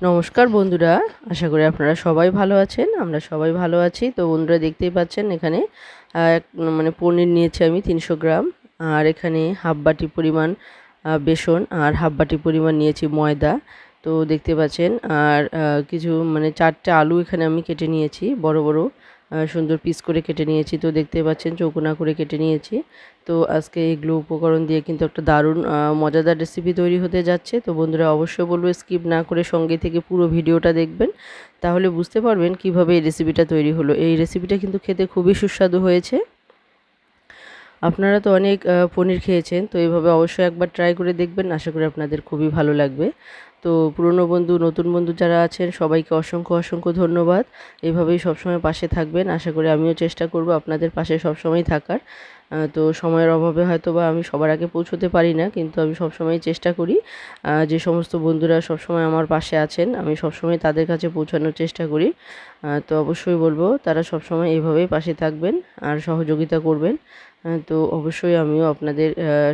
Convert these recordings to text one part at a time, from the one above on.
নমস্কার বন্ধুরা, আশা করি আপনারা সবাই ভালো আছেন। আমরা সবাই ভালো আছি। তো বন্ধুরা দেখতেই পাচ্ছেন এখানে মানে পনির নিয়েছি আমি 300 গ্রাম। আর এখানে হাফ বাটি পরিমাণ বেসন আর হাফ বাটি পরিমাণ নিয়েছি ময়দা। তো দেখতে পাচ্ছেন আর কিছু মানে 4টে আলু এখানে আমি কেটে নিয়েছি, বড় বড় সুন্দর পিস করে কেটে নিয়েছি। তো দেখতে পাচ্ছেন চৌকোনা করে কেটে নিয়েছি। তো আজকে এগুলো উপকরণ দিয়ে কিন্তু একটা দারুণ মজাদার রেসিপি তৈরি হতে যাচ্ছে। তো বন্ধুরা অবশ্যই বলবো স্কিপ না করে সঙ্গে থেকে পুরো ভিডিওটা দেখবেন, তাহলে বুঝতে পারবেন কিভাবে এই রেসিপিটা তৈরি হলো। এই রেসিপিটা কিন্তু খেতে খুবই সুস্বাদু হয়েছে। আপনারা তো অনেক পনির খেয়েছেন, তো এইভাবে অবশ্যই একবার ট্রাই করে দেখবেন। আশা করি আপনাদের খুবই ভালো লাগবে। তো পুরনো বন্ধু, নতুন বন্ধু যারা আছেন সবাইকে অসংখ্য অসংখ্য ধন্যবাদ। এভাবেই সবসময় পাশে থাকবেন। আশা করি আমিও চেষ্টা করব আপনাদের পাশে সবসময় থাকার। তো সময়ের অভাবে হয়তো বা আমি সবার আগে পৌঁছতে পারি না, কিন্তু আমি সবসময় চেষ্টা করি যে সমস্ত বন্ধুরা সবসময় আমার পাশে আছেন আমি সবসময় তাদের কাছে পৌঁছানোর চেষ্টা করি। তো অবশ্যই বলবো তারা সবসময় এইভাবেই পাশে থাকবেন আর সহযোগিতা করবেন। তো অবশ্যই আমিও আপনাদের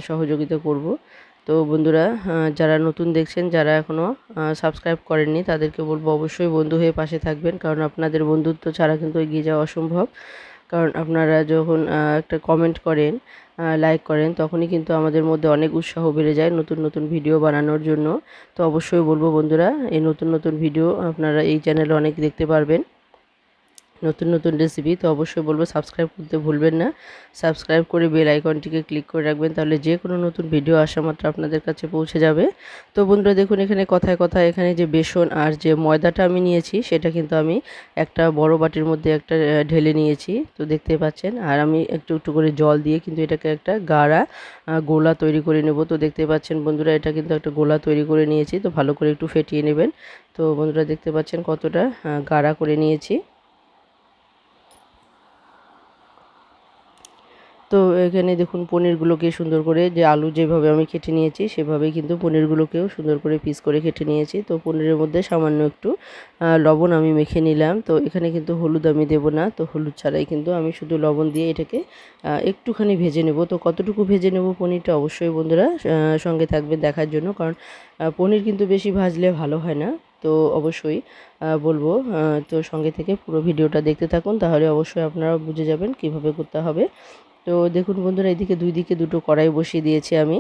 সহযোগিতা করব। তো বন্ধুরা, যারা নতুন দেখছেন, যারা এখনও সাবস্ক্রাইব করেননি, তাদেরকে বলবো অবশ্যই বন্ধু হয়ে পাশে থাকবেন, কারণ আপনাদের বন্ধুত্ব ছাড়া কিন্তু এগিয়ে যাওয়া অসম্ভব। কারণ আপনারা যখন একটা কমেন্ট করেন, লাইক করেন, তখনই কিন্তু আমাদের মধ্যে অনেক উৎসাহ বেড়ে যায় নতুন নতুন ভিডিও বানানোর জন্য। তো অবশ্যই বলবো বন্ধুরা, এই নতুন নতুন ভিডিও আপনারা এই চ্যানেলে অনেক দেখতে পারবেন, নতুন নতুন রেসিপি। তো অবশ্যই বলবো সাবস্ক্রাইব করতে ভুলবেন না। সাবস্ক্রাইব করে বেল আইকনটিকে ক্লিক করে রাখবেন, তাহলে যে কোনো নতুন ভিডিও আসা মাত্র আপনাদের কাছে পৌঁছে যাবে। তো বন্ধুরা দেখুন, এখানে কথায় কথায় এখানে যে বেসন আর যে ময়দাটা আমি নিয়েছি সেটা কিন্তু আমি একটা বড় বাটির মধ্যে একটা ঢেলে নিয়েছি। তো দেখতে পাচ্ছেন, আর আমি একটু একটু করে জল দিয়ে কিন্তু এটাকে একটা গাঢ়া গোলা তৈরি করে নেব। তো দেখতে পাচ্ছেন বন্ধুরা, এটা কিন্তু একটা গোলা তৈরি করে নিয়েছি। তো ভালো করে একটু ফেটিয়ে নেবেন। তো বন্ধুরা দেখতে পাচ্ছেন কতটা গাঢ়া করে নিয়েছি। তো এখানে দেখুন পনিরগুলোকে সুন্দর করে, যে আলু যেভাবে আমি কেটে নিয়েছি সেভাবেই কিন্তু পনিরগুলোকেও সুন্দর করে পিস করে কেটে নিয়েছি। তো পনিরের মধ্যে সামান্য একটু লবণ আমি মেখে নিলাম। তো এখানে কিন্তু হলুদ আমি দেব না, তো হলুদ ছাড়াই কিন্তু আমি শুধু লবণ দিয়ে এটাকে একটুখানি ভেজে নেব। তো কতটুকু ভেজে নেব পনিরটা অবশ্যই বন্ধুরা সঙ্গে থাকবেন দেখার জন্য, কারণ পনির কিন্তু বেশি ভাজলে ভালো হয় না। তো অবশ্যই বলবো তো সঙ্গে থেকে পুরো ভিডিওটা দেখতে থাকুন, তাহলে অবশ্যই আপনারা বুঝে যাবেন কিভাবে করতে হবে। তো দেখুন বন্ধুরা, এদিকে দুই দিকে দুটো কড়াই বসিয়ে দিয়েছি আমি,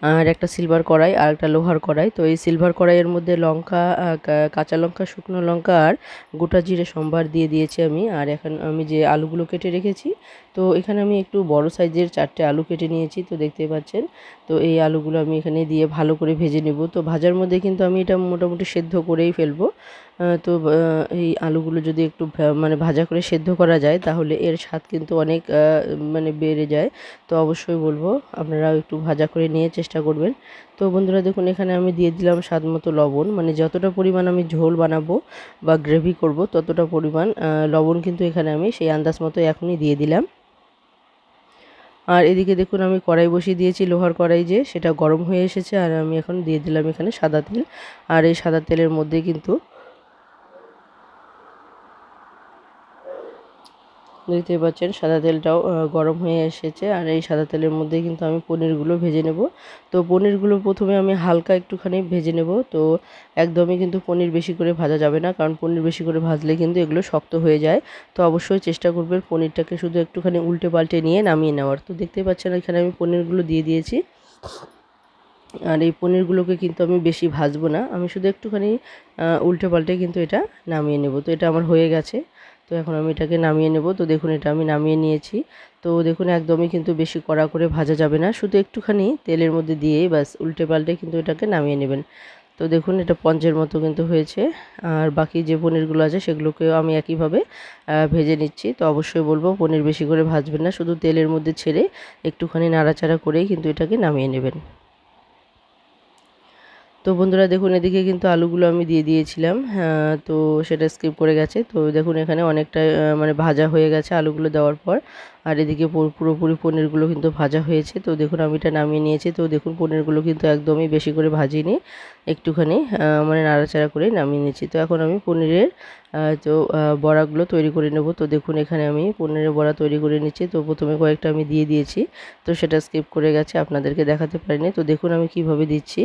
আর একটা সিলভার কড়াই আর একটা লোহার কড়াই। তো এই সিলভার কড়াইয়ের মধ্যে লঙ্কা, কাঁচা লঙ্কা, শুকনো লঙ্কা আর গোটা জিরে সম্বার দিয়ে দিয়েছি আমি। আর এখন আমি যে আলুগুলো কেটে রেখেছি, তো এখানে আমি একটু বড় সাইজের 4টে আলু কেটে নিয়েছি। তো দেখতেই পাচ্ছেন, তো এই আলুগুলো আমি এখানে দিয়ে ভালো করে ভেজে নেব। তো ভাজার মধ্যে কিন্তু আমি এটা মোটামুটি সেদ্ধ করেই ফেলবো। তো এই আলুগুলো যদি একটু মানে ভাজা করে সেদ্ধ করা যায়, তাহলে এর স্বাদ কিন্তু অনেক মানে বেড়ে যায়। তো অবশ্যই বলবো আপনারা একটু ভাজা করে নিয়ে চেষ্টা করবেন। তো বন্ধুরা দেখুন, এখানে আমি দিয়ে দিলাম স্বাদ মতো লবণ, মানে যতটা পরিমাণ আমি ঝোল বানাবো বা গ্রেভি করব ততটা পরিমাণ লবণ কিন্তু এখানে আমি সেই আন্দাজ মতো এখনই দিয়ে দিলাম। আর এদিকে দেখুন, আমি কড়াই বসিয়ে দিয়েছি, লোহার কড়াই, যে সেটা গরম হয়ে এসেছে। আর আমি এখন দিয়ে দিলাম এখানে সাদা তেল। আর এই সাদা তেলের মধ্যে কিন্তু দেখতেই পাচ্ছেন সাদা তেলটাও গরম হয়ে এসেছে। আর এই সাদা তেলের মধ্যে কিন্তু আমি পনিরগুলো ভেজে নেব। তো পনিরগুলো প্রথমে আমি হালকা একটুখানি ভেজে নেব। তো একদমই কিন্তু পনির বেশি করে ভাজা যাবে না, কারণ পনির বেশি করে ভাজলে কিন্তু এগুলো শক্ত হয়ে যায়। তো অবশ্যই চেষ্টা করবেন পনিরটাকে শুধু একটুখানি উল্টে পাল্টে নিয়ে নামিয়ে নেওয়ার। তো দেখতেই পাচ্ছেন এখানে আমি পনিরগুলো দিয়ে দিয়েছি। আর এই পনিরগুলোকে কিন্তু আমি বেশি ভাজবো না, আমি শুধু একটুখানি উল্টে পাল্টে কিন্তু এটা নামিয়ে নেব। তো এটা আমার হয়ে গেছে। তো এখন আমি এটাকে নামিয়ে নেব। তো দেখুন, এটা আমি নামিয়ে নিয়েছি। তো দেখুন, একদমই কিন্তু বেশি কড়া করে ভাজা যাবে না, শুধু একটুখানি তেলের মধ্যে দিয়েই ব্যাস উল্টে পাল্টে কিন্তু এটাকে নামিয়ে নেবেন। তো দেখুন, এটা পঞ্চের মতো কিন্তু হয়েছে। আর বাকি যে পনিরগুলো আছে সেগুলোকেও আমি একইভাবে ভেজে নিচ্ছি। তো অবশ্যই বলবো পনির বেশি করে ভাজবেন না, শুধু তেলের মধ্যে ছেড়ে একটুখানি নাড়াচাড়া করেই কিন্তু এটাকে নামিয়ে নেবেন। তো বন্ধুরা দেখুন, এদিকে কিন্তু আলুগুলো আমি দিয়ে দিয়েছিলাম, তো সেটা স্কিপ করে গেছে। তো দেখুন এখানে অনেকটা মানে ভাজা হয়ে গেছে আলুগুলো দেওয়ার পর। আর এদিকে পুরোপুরি পনিরগুলো কিন্তু ভাজা হয়েছে। তো দেখুন আমি এটা নামিয়ে নিয়েছি। তো দেখুন পনিরগুলো কিন্তু একদমই বেশি করে ভাজিনি, একটুখানি মানে নাড়াচাড়া করে নামিয়ে নিয়েছি। তো এখন আমি পনিরের তো বড়াগুলো তৈরি করে নেব। তো দেখুন এখানে আমি পনিরের বড়া তৈরি করে নিচ্ছি। তো প্রথমে কয়েকটা আমি দিয়ে দিয়েছি, তো সেটা স্কিপ করে গেছে, আপনাদেরকে দেখাতে পারিনি। তো দেখুন আমি কিভাবে দিচ্ছি।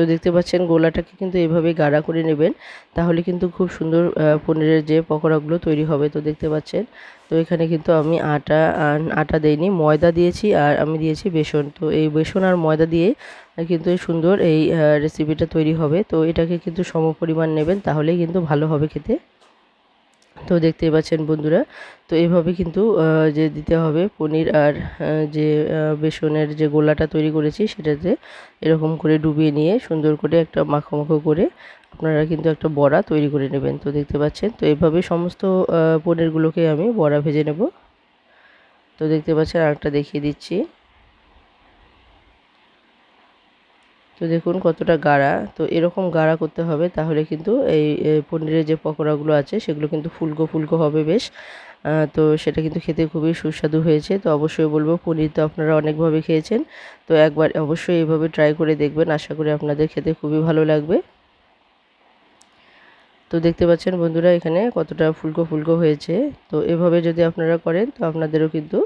তো দেখতে পাচ্ছেন গোলাটাকে কিন্তু এভাবে গাঢ়া করে নেবেন, তাহলে কিন্তু খুব সুন্দর পনিরের যে পকোড়াগুলো তৈরি হবে। তো দেখতে পাচ্ছেন, তো এখানে কিন্তু আমি আটা দেইনি, ময়দা দিয়েছি আর আমি দিয়েছি বেসন। তো এই বেসন আর ময়দা দিয়ে কিন্তু সুন্দর এই রেসিপিটা তৈরি হবে। তো এটাকে কিন্তু সমপরিমাণ নেবেন, তাহলেই কিন্তু ভালো হবে খেতে। তো দেখতেই পাচ্ছেন বন্ধুরা, তো এইভাবে কিন্তু যে দিতে হবে পনির আর যে বেসনের যে গোলাটা তৈরি করেছি সেটাতে এরকম করে ডুবিয়ে নিয়ে সুন্দর করে একটা মাখো মাখো করে আপনারা কিন্তু একটা বড়া তৈরি করে নেবেন। তো দেখতে পাচ্ছেন, তো এইভাবে সমস্ত পনিরগুলোকে আমি বড়া ভেজে নেব। তো দেখতে পাচ্ছেন, আরেকটা দেখিয়ে দিচ্ছি। তো দেখুন কতটা গাঢ়া, তো এরকম গাঢ়া করতে হবে, তাহলে কিন্তু এই পনিরের যে পকোড়াগুলো আছে সেগুলো কিন্তু ফুলকো ফুলকো হবে বেশ। তো সেটা কিন্তু খেতে খুবই সুস্বাদু হয়েছে। তো অবশ্যই বলবো, পনির তো আপনারা অনেকভাবে খেয়েছেন, তো একবার অবশ্যই এইভাবে ট্রাই করে দেখবেন, আশা করি আপনাদের খেতে খুবই ভালো লাগবে। তো দেখতে পাচ্ছেন বন্ধুরা, এখানে কতটা ফুলকো ফুলকো হয়েছে। তো এভাবে যদি আপনারা করেন তো আপনাদেরও কিন্তু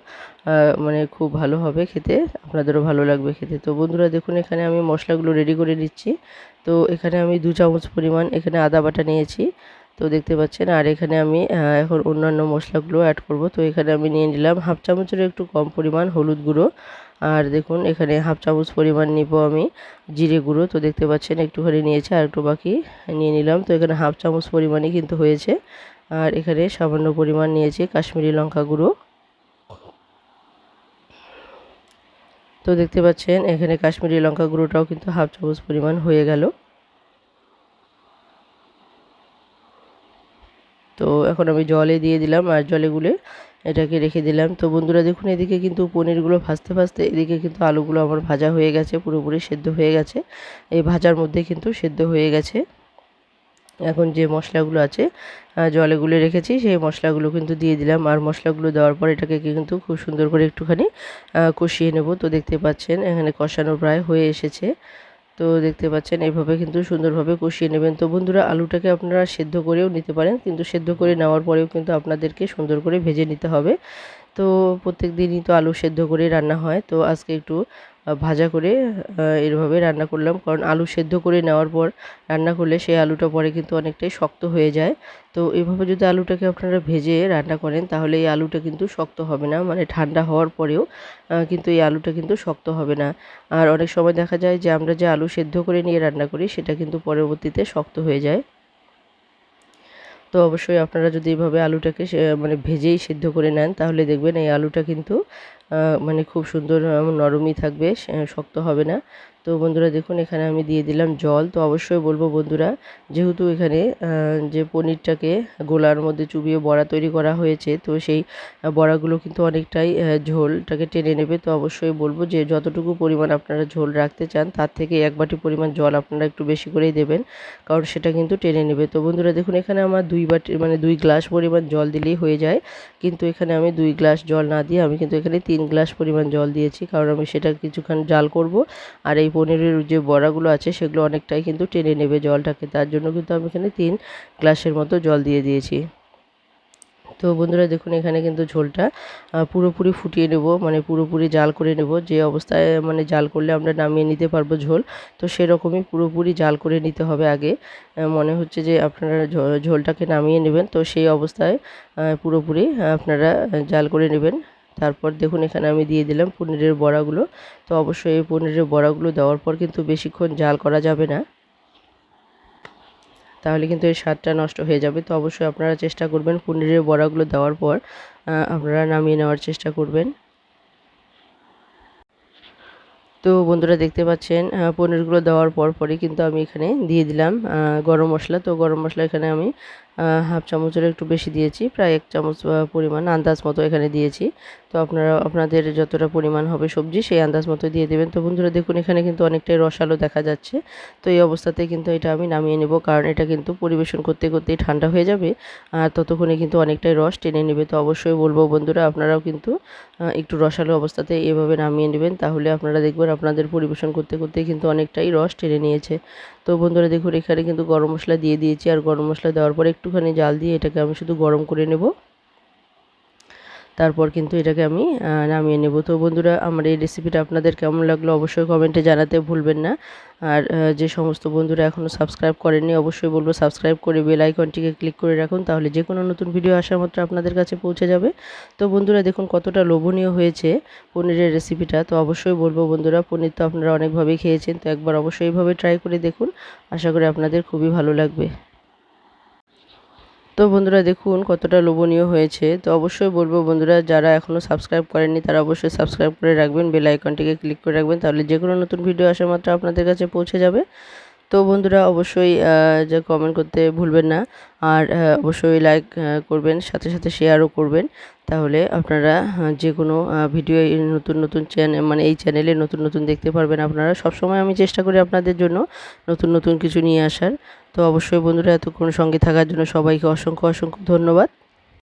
মানে খুব ভালো হবে খেতে, আপনাদেরও ভালো লাগবে খেতে। তো বন্ধুরা দেখুন, এখানে আমি মশলাগুলো রেডি করে নিচ্ছি। তো এখানে আমি 2 চামচ পরিমাণ এখানে আদা বাটা নিয়েছি। তো দেখতে পাচ্ছেন, আর এখানে আমি এখন অন্যান্য মশলাগুলো অ্যাড করব। তো এখানে আমি নিয়ে নিলাম হাফ চামচেরও একটু কম পরিমাণ হলুদ গুঁড়ো। আর দেখুন, এখানে হাফ চামচ পরিমাণ নিব আমি জিরে গুঁড়ো। তো দেখতে পাচ্ছেন একটুখানি নিয়েছে, আর একটু বাকি নিয়ে নিলাম। তো এখানে হাফ চামচ পরিমাণই কিন্তু হয়েছে। আর এখানে সামান্য পরিমাণ নিয়েছি কাশ্মীরি লঙ্কা গুঁড়ো। তো দেখতে পাচ্ছেন, এখানে কাশ্মীরি লঙ্কা গুঁড়োটাও কিন্তু হাফ চামচ পরিমাণ হয়ে গেল। তো এখন আমি জলে দিয়ে দিলাম, আর জলে গুলে এটাকে রেখে দিলাম। তো বন্ধুরা দেখুন, এদিকে কিন্তু পনিরগুলো ভাজতে ভাজতে এদিকে কিন্তু আলুগুলো আমার ভাজা হয়ে গেছে, পুরোপুরি সেদ্ধ হয়ে গেছে। এই ভাজার মধ্যে কিন্তু সেদ্ধ হয়ে গেছে। এখন যে মশলাগুলো আছে জলে গুলে রেখেছি, সেই মশলাগুলো কিন্তু দিয়ে দিলাম। আর মশলাগুলো দেওয়ার পর এটাকে কিন্তু খুব সুন্দর করে একটুখানি কষিয়ে নেব। তো দেখতে পাচ্ছেন, এখানে কষানো প্রায় হয়ে এসেছে। তো দেখতে পাচ্ছেন, এভাবে কিন্তু সুন্দরভাবে কষিয়ে নেবেন। তো বন্ধুরা, আলুটাকে আপনারা সেদ্ধ করেও নিতে পারেন, কিন্তু সেদ্ধ করে নেওয়ার পরেও কিন্তু আপনাদেরকে সুন্দর করে ভেজে নিতে হবে। তো প্রত্যেক দিনই তো আলু সেদ্ধ করেই রান্না হয়, তো আজকে একটু ভাজা করে এভাবে রান্না করলাম, কারণ আলু সেদ্ধ করে নেওয়ার পর রান্না করলে সেই আলুটা পরে কিন্তু অনেকটাই শক্ত হয়ে যায়। তো এভাবে যদি আলুটাকে আপনারা ভেজে রান্না করেন, তাহলে এই আলুটা কিন্তু শক্ত হবে না, মানে ঠান্ডা হওয়ার পরেও কিন্তু এই আলুটা কিন্তু শক্ত হবে না। আর অনেক সময় দেখা যায় যে আমরা যে আলু সেদ্ধ করে নিয়ে রান্না করি সেটা কিন্তু পরবর্তীতে শক্ত হয়ে যায়। তো অবশ্যই আপনারা যদি এভাবে আলুটাকে মানে ভেজেই সিদ্ধ করে নেন, তাহলে দেখবেন এই আলুটা কিন্তু মানে খুব সুন্দর নরমই থাকবে, শক্ত হবে না। তো বন্ধুরা দেখুন, এখানে আমি দিয়ে দিলাম জল। তো অবশ্যই বলবো বন্ধুরা, যেহেতু এখানে যে পনিরটাকে গোলার মধ্যে চুবিয়ে বড়া তৈরি করা হয়েছে, তো সেই বড়াগুলো কিন্তু অনেকটাই ঝোলটাকে টেনে নেবে। তো অবশ্যই বলবো যে যতটুকু পরিমাণ আপনারা ঝোল রাখতে চান, তার থেকে 1 বাটি পরিমাণ জল আপনারা একটু বেশি করেই দেবেন, কারণ সেটা কিন্তু টেনে নেবে। তো বন্ধুরা দেখুন, এখানে আমার 2 বাটি মানে 2 গ্লাস পরিমাণ জল দিলেই হয়ে যায়, কিন্তু এখানে আমি 2 গ্লাস জল না দিয়ে আমি কিন্তু এখানে 3 গ্লাস পরিমাণ জল দিয়েছি, কারণ আমি সেটা কিছুক্ষণ জাল করব। আর এই পনিরের যে বড়াগুলো আছে সেগুলো অনেকটাই কিন্তু টেনে নেবে জলটাকে, তার জন্য কিন্তু আমি এখানে 3 গ্লাসের মতো জল দিয়ে দিয়েছি। তো বন্ধুরা দেখুন, এখানে কিন্তু ঝোলটা পুরোপুরি ফুটিয়ে নেব, মানে পুরোপুরি জাল করে নেব। যে অবস্থায় মানে জাল করলে আমরা নামিয়ে নিতে পারবো ঝোল, তো সেরকমই পুরোপুরি জাল করে নিতে হবে আগে। মনে হচ্ছে যে আপনারা ঝোলটাকে নামিয়ে নেবেন, তো সেই অবস্থায় পুরোপুরি আপনারা জাল করে নেবেন। তারপর দেখুন, এখানে আমি দিয়ে দিলাম পনিরের বড়াগুলো। তো অবশ্যই এই পনিরের বড়াগুলো দেওয়ার পর কিন্তু বেশিক্ষণ জাল করা যাবে না, তাহলে কিন্তু এর স্বাদটা নষ্ট হয়ে যাবে। তো অবশ্যই আপনারা চেষ্টা করবেন পনিরের বড়াগুলো দেওয়ার পর আপনারা নামিয়ে নেওয়ার চেষ্টা করবেন। তো বন্ধুরা দেখতে পাচ্ছেন, পনিরগুলো দেওয়ার পরই কিন্তু আমি এখানে দিয়ে দিলাম গরম মশলা। তো গরম মশলা এখানে আমি হাফ চামচের একটু বেশি দিয়েছি, প্রায় 1 চামচ পরিমাণ আন্দাজ মতো এখানে দিয়েছি। তো আপনারা আপনাদের যতটা পরিমাণ হবে সবজি সেই আন্দাজ মতো দিয়ে দেবেন। তো বন্ধুরা দেখুন, এখানে কিন্তু অনেকটাই রসালো দেখা যাচ্ছে। তো এই অবস্থাতে কিন্তু এটা আমি নামিয়ে নেব, কারণ এটা কিন্তু পরিবেশন করতে করতেই ঠান্ডা হয়ে যাবে, আর ততক্ষণে কিন্তু অনেকটাই রস টেনে নেবে। তো অবশ্যই বলবো বন্ধুরা, আপনারাও কিন্তু একটু রসালো অবস্থাতে এভাবে নামিয়ে নেবেন, তাহলে আপনারা দেখবেন আপনাদের পরিবেশন করতে করতে কিন্তু অনেকটাই রস টেনে নিয়েছে। তো বন্ধুরা দেখুন, এখানে কিন্তু গরম মশলা দিয়ে দিয়েছি, আর গরম মশলা দেওয়ার পরে একটুখানি জাল দিয়ে এটাকে আমি শুধু গরম করে নেব। তারপর কিন্তু এটাকে আমি নামিয়ে নেব। তো বন্ধুরা, আমার এই রেসিপিটা আপনাদের কেমন লাগলো অবশ্যই কমেন্টে জানাতে ভুলবেন না। আর যে সমস্ত বন্ধুরা এখনও সাবস্ক্রাইব করেননি অবশ্যই বলবো সাবস্ক্রাইব করে বেল আইকনটিকে ক্লিক করে রাখুন, তাহলে যে কোনো নতুন ভিডিও আসা মাত্র আপনাদের কাছে পৌঁছে যাবে। তো বন্ধুরা দেখুন কতটা লোভনীয় হয়েছে পনিরের রেসিপিটা। তো অবশ্যই বলবো বন্ধুরা, পনির তো আপনারা অনেকভাবেই খেয়েছেন, তো একবার অবশ্যই এইভাবে ট্রাই করে দেখুন, আশা করি আপনাদের খুবই ভালো লাগবে। তো বন্ধুরা দেখুন কতটা লোভনীয় হয়েছে। তো অবশ্যই বলবো বন্ধুরা, যারা এখনও সাবস্ক্রাইব করেননি তারা অবশ্যই সাবস্ক্রাইব করে রাখবেন, বেল আইকনটিকে ক্লিক করে রাখবেন, তাহলে যে কোনো নতুন ভিডিও আসা মাত্র আপনাদের কাছে পৌঁছে যাবে। তো বন্ধুরা অবশ্যই যে কমেন্ট করতে ভুলবেন না, আর অবশ্যই লাইক করবেন, সাথে সাথে শেয়ারও করবেন, তাহলে আপনারা যে কোনো ভিডিও নতুন নতুন চ্যানেল মানে এই চ্যানেলে নতুন নতুন দেখতে পারবেন আপনারা। সবসময় আমি চেষ্টা করি আপনাদের জন্য নতুন নতুন কিছু নিয়ে আসার। তো অবশ্যই বন্ধুরা, এতক্ষণ সঙ্গে থাকার জন্য সবাইকে অসংখ্য অসংখ্য ধন্যবাদ।